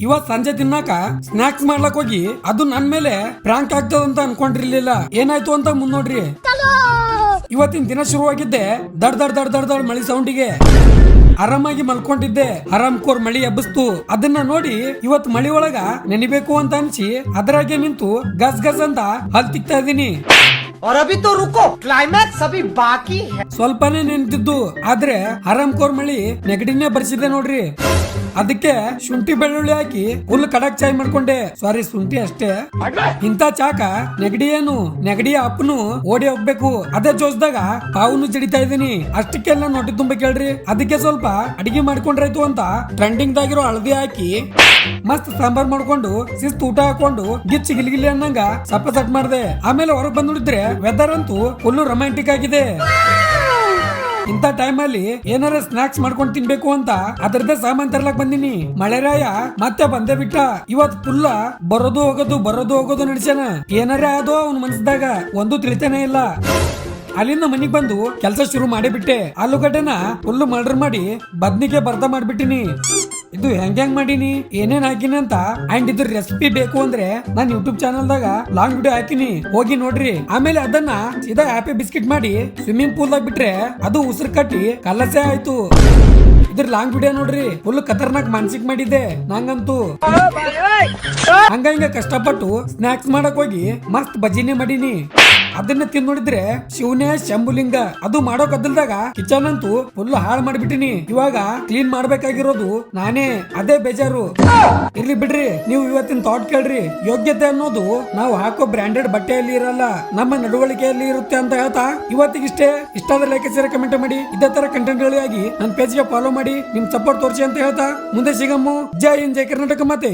ಇವತ್ ಸಂಜೆ ತಿನ್ನಾಕ ಸ್ನಾಕ್ಸ್ ಮಾಡ್ಲಕ್ ಹೋಗಿ ಅದು ನನ್ ಮೇಲೆ ಪ್ರಾಂಕ್ ಆಗ್ತದಂತ ಅನ್ಕೊಂಡಿರ್ಲಿಲ್ಲ. ಏನಾಯ್ತು ಅಂತ ಮುಂದ್ ನೋಡ್ರಿ. ಇವತ್ತಿನ ದಿನ ಶುರುವಾಗಿದ್ದೆ ದಡ್ ದಡ್ ದಡ್ ದಡ್ ದಡ್ ಮಳಿ ಸೌಂಡಿಗೆ. ಆರಾಮಾಗಿ ಮಲ್ಕೊಂಡಿದ್ದೆ, ಆರಾಮ್ಕೋರ್ ಮಳಿ ಎಬ್ಬಿಸ್ತು. ಅದನ್ನ ನೋಡಿ ಇವತ್ ಮಳಿ ಒಳಗ ನೆನಿಬೇಕು ಅಂತ ಅನ್ಸಿ ಅದರಾಗೆ ನಿಂತು ಗಸ್ ಗಸ್ ಅಂತ ಹಲ್ ತಿಕ್ತಾ ಇದೀನಿ. ಕ್ಲೈಮ್ಯಾಕ್ಸ್ ಅಭಿ ಬಾಕಿ ಸ್ವಲ್ಪನೇ ನೆನ್ತಿದ್ದು, ಆದ್ರೆ ಆರಾಮ್ಕೋರ್ ಮಳಿ ನೆಗಡಿನೇ ಬರ್ಸಿದೆ ನೋಡ್ರಿ. ಅದಕ್ಕೆ ಶುಂಠಿ ಬೆಳ್ಳುಳ್ಳಿ ಹಾಕಿ ಫುಲ್ ಕಡಕ್ ಚಾಯ್ ಮಾಡ್ಕೊಂಡೆ. ಸಾರಿ, ಶುಂಠಿ ಅಷ್ಟೇ. ಇಂತ ಚಾಕ ನೆಗಡಿ ಏನು, ನೆಗಡಿಯ ಅಪ್ಪನು ಓಡಿ ಹೋಗ್ಬೇಕು. ಅದೇ ಜೋಸ್ದಾಗ ಪಾವುನು ಜಡಿತಾ ಇದೀನಿ. ಅಷ್ಟಕ್ಕೆಲ್ಲ ನೋಟಿ ತುಂಬ ಕೇಳ್ರಿ. ಅದಕ್ಕೆ ಸ್ವಲ್ಪ ಅಡಿಗೆ ಮಾಡ್ಕೊಂಡ್ರಾಯ್ತು ಅಂತ ಟ್ರೆಂಡಿಂಗ್ ದಾಗಿರೋ ಹಳದಿ ಹಾಕಿ ಮಸ್ತ್ ಸಾಂಬಾರ್ ಮಾಡ್ಕೊಂಡು ಶಿಸ್ತು ಊಟ ಹಾಕೊಂಡು ಗಿಚ್ಚಿ ಗಿಲಿಗಿಲಿ ಅನ್ನಂಗ ಸಪ್ಪ ಸಟ್ ಮಾಡ್ದೆ. ಆಮೇಲೆ ಹೊರಗ್ ಬಂದ್ ನೋಡಿದ್ರೆ ವೆದರ್ ಅಂತೂ ಫುಲ್ ರೊಮ್ಯಾಂಟಿಕ್ ಆಗಿದೆ. ಇಂಥ ಟೈಮ್ ಅಲ್ಲಿ ಏನಾರ ಸ್ನಾಕ್ಸ್ ಮಾಡ್ಕೊಂಡ್ ತಿನ್ಬೇಕು ಅಂತ ಅದರದ್ದೇ ಸಾಮಾನ್ ತರ್ಲಕ್ ಬಂದಿನಿ. ಮಳೆರಾಯ ಮತ್ತೆ ಬಂದೇ ಬಿಟ್ಟ. ಇವತ್ ಫುಲ್ಲ ಬರೋದು ಹೋಗೋದು ನಡ್ಸ್ಯಾನ. ಏನಾರ ಆದೋ ಅವ್ನ ಮನಸ್ದಾಗ ಒಂದು ತಿಳಿತಾನೆ ಇಲ್ಲ. ಅಲ್ಲಿಂದ ಮನಿಗ್ ಬಂದು ಕೆಲಸ ಶುರು ಮಾಡಿ ಬಿಟ್ಟೆ. ಆಲೂಗಡ್ಡೆನ ಫುಲ್ ಮರ್ಡರ್ ಮಾಡಿ ಬದ್ನಿಗೆ ಬರ್ದ ಮಾಡ್ಬಿಟ್ಟಿನಿ. ಇದು ಹೆಂಗ್ ಮಾಡೀನಿ, ಏನೇನ್ ಹಾಕಿನಿ ಅಂತ ಅಂಡ್ ಇದ್ರ ರೆಸಿಪಿ ಬೇಕು ಅಂದ್ರೆ ನಾನ್ ಯೂಟ್ಯೂಬ್ ಚಾನಲ್ ದಾಗ ಲಾಂಗ್ ವಿಡಿಯೋ ಹಾಕಿನಿ, ಹೋಗಿ ನೋಡ್ರಿ. ಆಮೇಲೆ ಅದನ್ನ ಸೀದಾ ಹ್ಯಾಪಿ ಬಿಸ್ಕಿಟ್ ಮಾಡಿ ಸ್ವಿಮ್ಮಿಂಗ್ ಪೂಲ್ ದಾಗ ಬಿಟ್ರೆ ಅದು ಉಸಿರು ಕಟ್ಟಿ ಕಲಸೆ ಆಯ್ತು. ಇದ್ರ ಲಾಂಗ್ ವಿಡಿಯೋ ನೋಡ್ರಿ, ಫುಲ್ ಖತರ್ನಾಕ್ ಮಾನಸಿಕ್ ಮಾಡಿದ್ದೆ ನಂಗಂತೂ. ಹಂಗ ಕಷ್ಟಪಟ್ಟು ಸ್ನಾಕ್ಸ್ ಮಾಡಕ್ ಹೋಗಿ ಮಸ್ತ್ ಬಜ್ಜಿನೇ ಮಾಡೀನಿ. ಅದನ್ನ ತಿಂದ್ ನೋಡಿದ್ರೆ ಶಿವನೇ ಶಂಭುಲಿಂಗ. ಅದು ಮಾಡೋ ಕದ್ದಲ್ದಾಗ ಕಿಚನ್ ಅಂತೂ ಫುಲ್ ಹಾಳು ಮಾಡ್ಬಿಟ್ಟಿನಿ. ಇವಾಗ ಕ್ಲೀನ್ ಮಾಡ್ಬೇಕಾಗಿರೋದು ನಾನೇ, ಅದೇ ಬೇಜಾರು. ಇರ್ಲಿ ಬಿಡ್ರಿ, ನೀವು ಇವತ್ತಿನ ಥಾಟ್ ಕೇಳ್ರಿ. ಯೋಗ್ಯತೆ ಅನ್ನೋದು ನಾವು ಹಾಕೋ ಬ್ರಾಂಡೆಡ್ ಬಟ್ಟೆಯಲ್ಲಿ ಇರಲ್ಲ, ನಮ್ಮ ನಡವಳಿಕೆಯಲ್ಲಿ ಇರುತ್ತೆ ಅಂತ ಹೇಳ್ತಾ ಇವತ್ತಿಗಿಷ್ಟೇ. ಇಷ್ಟ ಆದ್ರೆ ಲೈಕ್ ಸೇರಿ ಕಮೆಂಟ್ ಮಾಡಿ. ಇದೇ ತರ ಕಂಟೆಂಟ್ ಗಳಿಗಾಗಿ ನನ್ನ ಪೇಜ್ಗೆ ಫಾಲೋ ಮಾಡಿ, ನಿಮ್ ಸಪೋರ್ಟ್ ತೋರಿಸಿ ಅಂತ ಹೇಳ್ತಾ ಮುಂದೆ ಸಿಗಮ್ಮು. ಜೈ ಹಿಂದ್, ಜೈ ಕರ್ನಾಟಕ ಮಾತೆ.